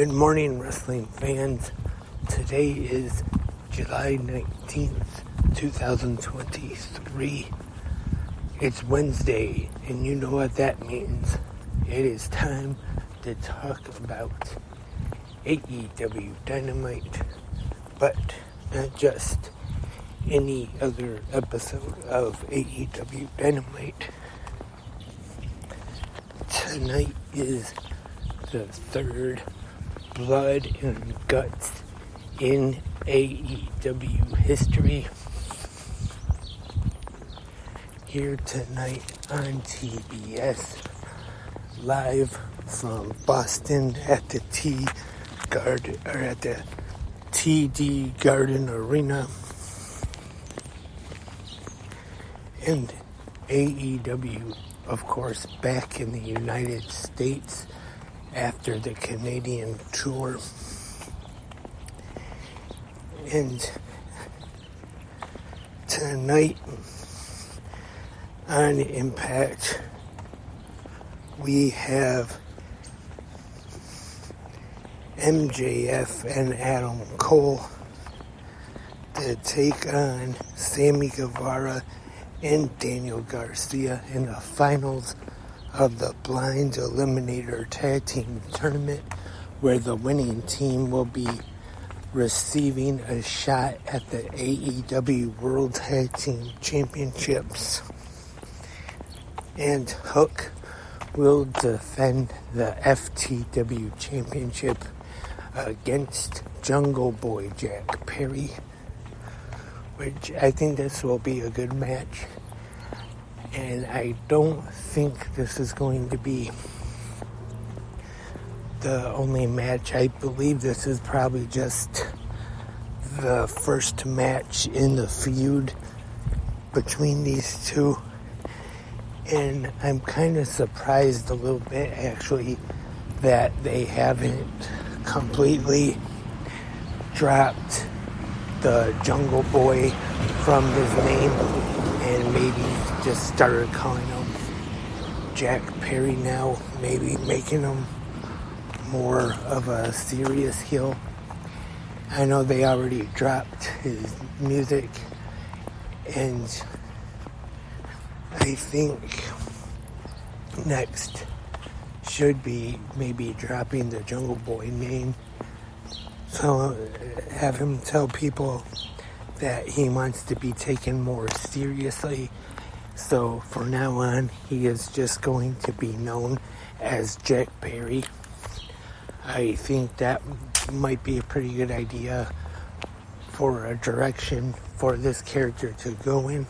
Good morning, wrestling fans. Today is July 19th, 2023. It's Wednesday, and you know what that means. It is time to talk about AEW Dynamite, but not just any other episode of AEW Dynamite. Tonight is the third Blood and Guts in AEW history. Here tonight on TBS, live from Boston at the TD Garden Arena, and AEW, of course, back in the United States after the Canadian tour. And tonight on Impact, we have MJF and Adam Cole to take on Sammy Guevara and Daniel Garcia in the finals of the Blind Eliminator Tag Team Tournament, where the winning team will be receiving a shot at the AEW World Tag Team Championships. And Hook will defend the FTW Championship against Jungle Boy Jack Perry, which I think this will be a good match. And I don't think this is going to be the only match. I believe this is probably just the first match in the feud between these two. And I'm kind of surprised a little bit, actually, that they haven't completely dropped the Jungle Boy from his name and maybe just started calling him Jack Perry now, maybe making him more of a serious heel. I know they already dropped his music, and I think next should be maybe dropping the Jungle Boy name. So have him tell people that he wants to be taken more seriously. So from now on, he is just going to be known as Jack Perry. I think that might be a pretty good idea for a direction for this character to go in.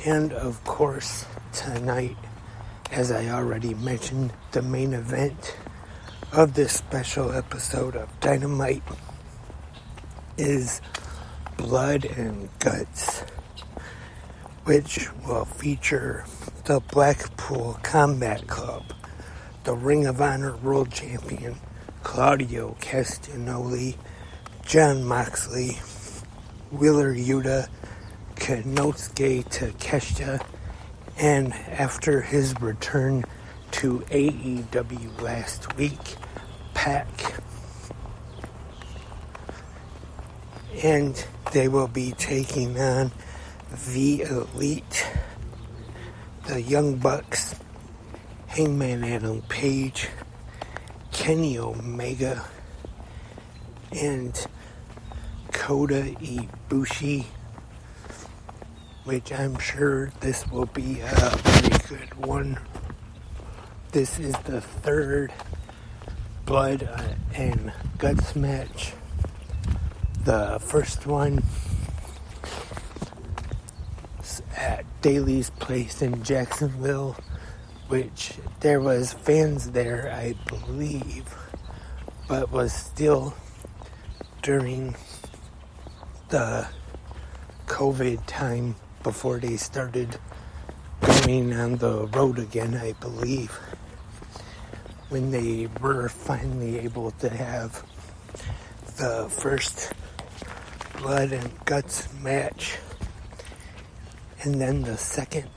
And of course, tonight, as I already mentioned, the main event of this special episode of Dynamite is Blood and Guts, which will feature the Blackpool Combat Club, the Ring of Honor World Champion Claudio Castagnoli, Jon Moxley, Wheeler Yuta, Konosuke Takeshita, and after his return to AEW last week, Pac. And they will be taking on the Elite, the Young Bucks, Hangman Adam Page, Kenny Omega, and Kota Ibushi, which I'm sure this will be a pretty good one. This is the third Blood and Guts match. The first one at Daly's Place in Jacksonville, which there was fans there, I believe, but was still during the COVID time before they started going on the road again, I believe, when they were finally able to have the first Blood and Guts match, and then the second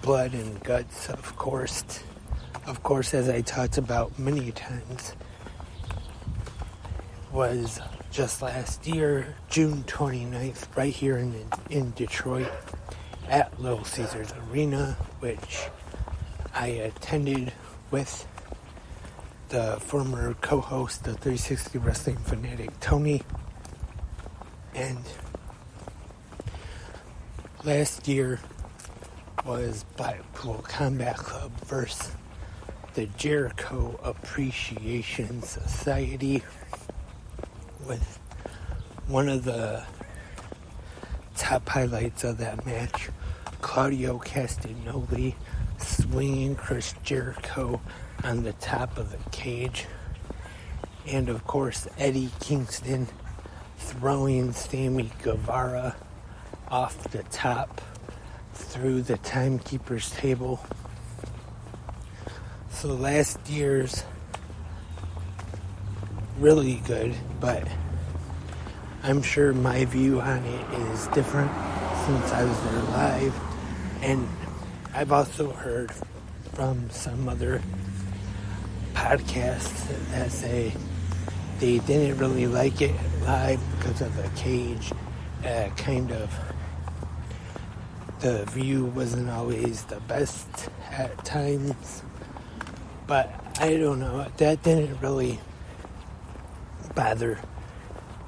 Blood and Guts, of course, of course, as I talked about many times, was just last year, June 29th, right here in Detroit at Little Caesars Arena, which I attended with the former co-host of 360 Wrestling Fanatic, Tony. And last year was Blackpool Combat Club versus the Jericho Appreciation Society, with one of the top highlights of that match, Claudio Castagnoli swinging Chris Jericho on the top of the cage, and of course Eddie Kingston throwing Sammy Guevara off the top through the timekeeper's table. So last year's really good, but I'm sure my view on it is different since I was there live. And I've also heard from some other podcasts that say they didn't really like it live because of the cage. Kind of, the view wasn't always the best at times. But I don't know, that didn't really bother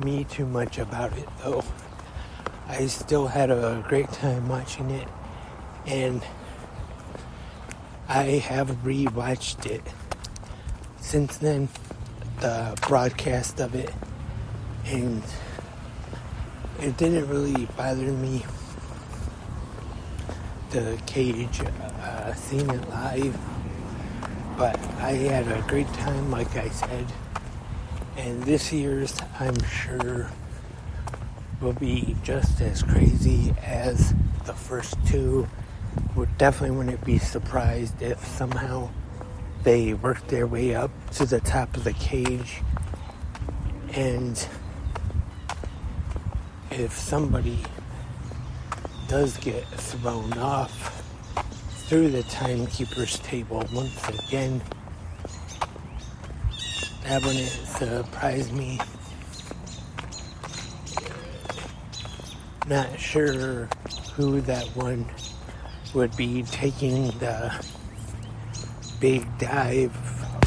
me too much about it, though. I still had a great time watching it, and I have rewatched it since then, the broadcast of it, and it didn't really bother me, the cage, seeing it live, but I had a great time, like I said. And this year's, I'm sure, will be just as crazy as the first two. Definitely wouldn't be surprised if somehow they worked their way up to the top of the cage. And if somebody does get thrown off through the timekeeper's table once again, that wouldn't surprise me. Not sure who that one would be taking the big dive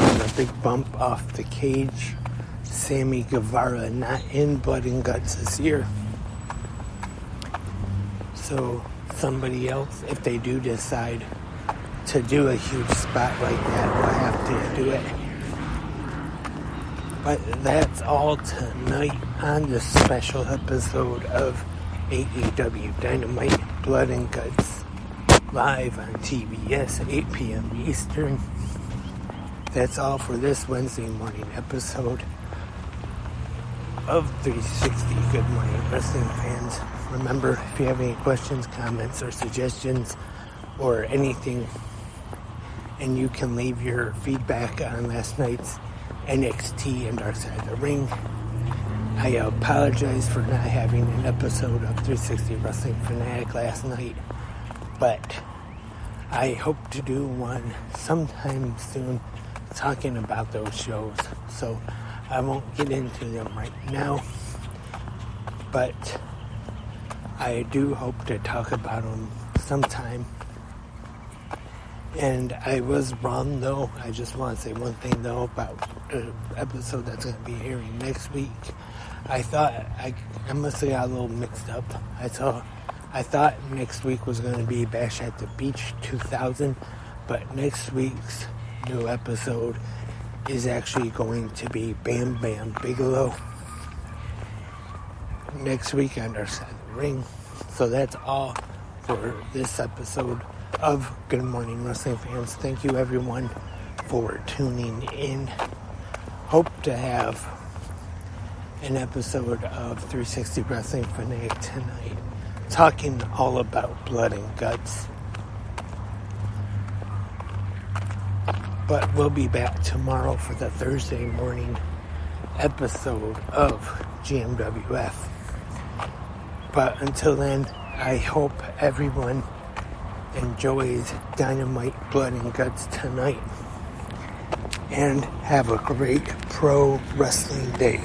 or the big bump off the cage. Sammy Guevara not in Blood and Guts this year. So somebody else, if they do decide to do a huge spot like that, will have to do it. But that's all tonight on this special episode of AEW Dynamite Blood and Guts, live on TBS, 8 p.m. Eastern. That's all for this Wednesday morning episode of 360. Good morning, wrestling fans. Remember, if you have any questions, comments, or suggestions, or anything, and you can leave your feedback on last night's NXT and Dark Side of the Ring. I apologize for not having an episode of 360 Wrestling Fanatic last night, but I hope to do one sometime soon talking about those shows, so I won't get into them right now, but I do hope to talk about them sometime. And I was wrong, though. I just want to say one thing, though, about the episode that's going to be airing next week. I thought, I must have got a little mixed up. I thought next week was going to be Bash at the Beach 2000, but next week's new episode is actually going to be Bam Bam Bigelow next week on Dark Side of the Ring. So that's all for this episode of Good Morning Wrestling Fans. Thank you everyone for tuning in. Hope to have an episode of 360 Wrestling Fanatic tonight, talking all about Blood and Guts. But we'll be back tomorrow for the Thursday morning episode of GMWF. But until then, I hope everyone enjoys Dynamite Blood and Guts tonight. and have a great pro wrestling day.